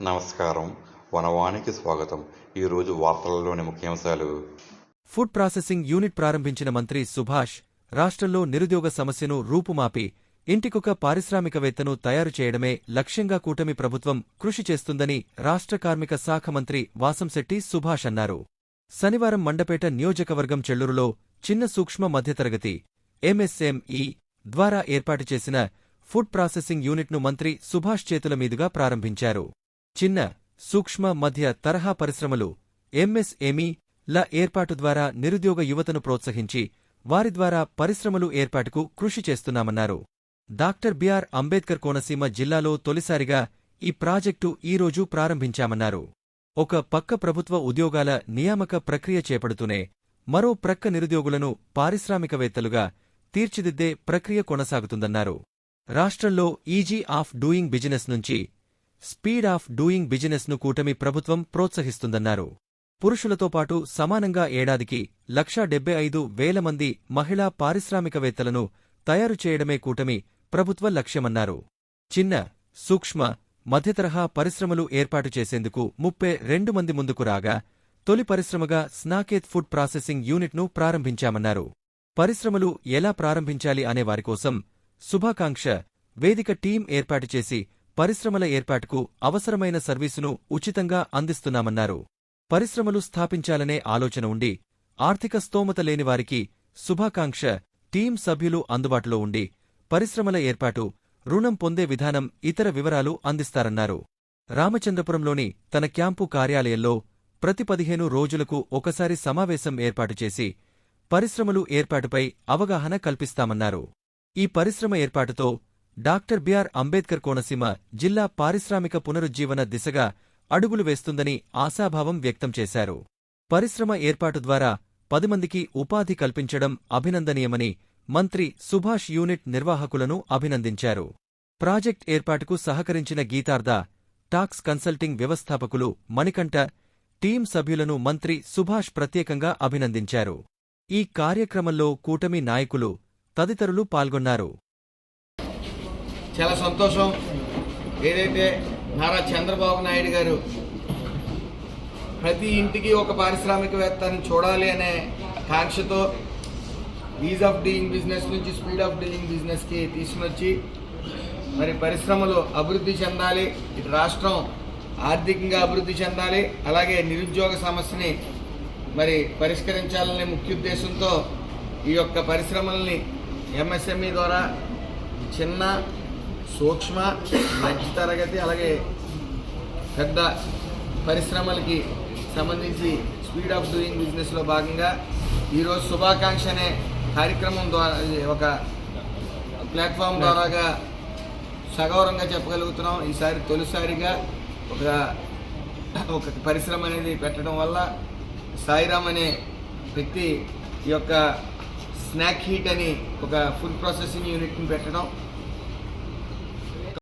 నమస్కారం. వనవానికి స్వాగతం. ఈరోజు వార్తలలోని ముఖ్యాంశాలు. ఫుడ్ ప్రాసెసింగ్ యూనిట్ ప్రారంభించిన మంత్రి సుభాష్ రాష్ట్రంలో నిరుద్యోగ సమస్యను రూపుమాపి ఇంటికొక పారిశ్రామికవేత్తను తయారు చేయడమే లక్ష్యంగా కూటమి ప్రభుత్వం కృషి చేస్తుందని రాష్ట్ర కార్మిక శాఖ మంత్రి వాసంశెట్టి సుభాష్ అన్నారు. శనివారం మండపేట నియోజకవర్గం చెళ్లూరులో చిన్న సూక్ష్మ మధ్యతరగతి ఎంఎస్ఎంఈ ద్వారా ఏర్పాటు చేసిన ఫుడ్ ప్రాసెసింగ్ యూనిట్ను మంత్రి సుభాష్ చేతుల మీదుగా ప్రారంభించారు. చిన్న, సూక్ష్మ, మధ్య తరహా పరిశ్రమలు ఎంఎస్ఎంఈ ల ఏర్పాటు ద్వారా నిరుద్యోగ యువతను ప్రోత్సహించి వారి ద్వారా పరిశ్రమలు ఏర్పాటుకు కృషి చేస్తున్నామన్నారు. డాక్టర్ బిఆర్ అంబేద్కర్ కోనసీమ జిల్లాలో తొలిసారిగా ఈ ప్రాజెక్టు ఈరోజు ప్రారంభించామన్నారు. ఒక పక్క ప్రభుత్వ ఉద్యోగాల నియామక ప్రక్రియ చేపడుతూనే మరో ప్రక్క నిరుద్యోగులను పారిశ్రామికవేత్తలుగా తీర్చిదిద్దే ప్రక్రియ కొనసాగుతుందన్నారు. రాష్ట్రంలో ఈజీ ఆఫ్ డూయింగ్ బిజినెస్ నుంచి స్పీడ్ ఆఫ్ డూయింగ్ బిజినెస్ ను కూటమి ప్రభుత్వం ప్రోత్సహిస్తుందన్నారు. పురుషులతో పాటు సమానంగా ఏడాదికి 1,75,000 మంది మహిళా పారిశ్రామికవేత్తలను తయారు చేయడమే కూటమి ప్రభుత్వ లక్ష్యమన్నారు. చిన్న, సూక్ష్మ, మధ్యతరహా పరిశ్రమలు ఏర్పాటు చేసేందుకు 32 మంది ముందుకు రాగా తొలి పరిశ్రమగా స్నాకేత్ ఫుడ్ ప్రాసెసింగ్ యూనిట్ను ప్రారంభించామన్నారు. పరిశ్రమలు ఎలా ప్రారంభించాలి అనే వారికోసం శుభాకాంక్ష వేదిక టీం ఏర్పాటు చేసి పరిశ్రమల ఏర్పాటుకు అవసరమైన సర్వీసును ఉచితంగా అందిస్తున్నామన్నారు. పరిశ్రమలు స్థాపించాలనే ఆలోచన ఉండి ఆర్థిక స్తోమత లేనివారికి శుభాకాంక్ష టీం సభ్యులు అందుబాటులో ఉండి పరిశ్రమల ఏర్పాటు, రుణం పొందే విధానం, ఇతర వివరాలు అందిస్తారన్నారు. రామచంద్రపురంలోని తన క్యాంపు కార్యాలయంలో ప్రతి 15 రోజులకు ఒకసారి సమావేశం ఏర్పాటు చేసి పరిశ్రమలు ఏర్పాటుపై అవగాహన కల్పిస్తామన్నారు. ఈ పరిశ్రమ ఏర్పాటుతో డాక్టర్ బిఆర్ అంబేద్కర్ కోనసీమ జిల్లా పారిశ్రామిక పునరుజ్జీవన దిశగా అడుగులు వేస్తుందని ఆశాభావం వ్యక్తం చేశారు. పరిశ్రమ ఏర్పాటు ద్వారా 10 మందికి ఉపాధి కల్పించడం అభినందనీయమని మంత్రి సుభాష్ యూనిట్ నిర్వాహకులను అభినందించారు. ప్రాజెక్ట్ ఏర్పాటుకు సహకరించిన గీతార్థ టాక్స్ కన్సల్టింగ్ వ్యవస్థాపకులు మణికంఠ, టీం సభ్యులను మంత్రి సుభాష్ ప్రత్యేకంగా అభినందించారు. ఈ కార్యక్రమంలో కూటమి నాయకులు తదితరులు పాల్గొన్నారు. చాలా సంతోషం. ఏదైతే నారా చంద్రబాబు నాయుడు గారు ప్రతి ఇంటికి ఒక పారిశ్రామికవేత్తని చూడాలి అనే కాంక్షతో ఈజ్ ఆఫ్ డూయింగ్ బిజినెస్ నుంచి స్పీడ్ ఆఫ్ డూయింగ్ బిజినెస్కి తీసుకునొచ్చి మరి పరిశ్రమలు అభివృద్ధి చెందాలి, ఇటు రాష్ట్రం ఆర్థికంగా అభివృద్ధి చెందాలి, అలాగే నిరుద్యోగ సమస్యని మరి పరిష్కరించాలనే ముఖ్య ఉద్దేశంతో ఈ యొక్క పరిశ్రమల్ని ఎంఎస్ఎంఈ ద్వారా చిన్న, సూక్ష్మ, మధ్య తరగతి అలాగే పెద్ద పరిశ్రమలకి సంబంధించి స్పీడ్ ఆఫ్ డూయింగ్ బిజినెస్లో భాగంగా ఈరోజు శుభాకాంక్ష అనే కార్యక్రమం ద్వారా ఒక ప్లాట్ఫామ్ ద్వారాగా సగౌరవంగా చెప్పగలుగుతున్నాం. ఈసారి తొలిసారిగా ఒక పరిశ్రమ అనేది పెట్టడం వల్ల సాయిరామ్ అనే వ్యక్తి ఈ యొక్క స్నాక్ హీట్ అని ఒక ఫుడ్ ప్రాసెసింగ్ యూనిట్ని పెట్టడం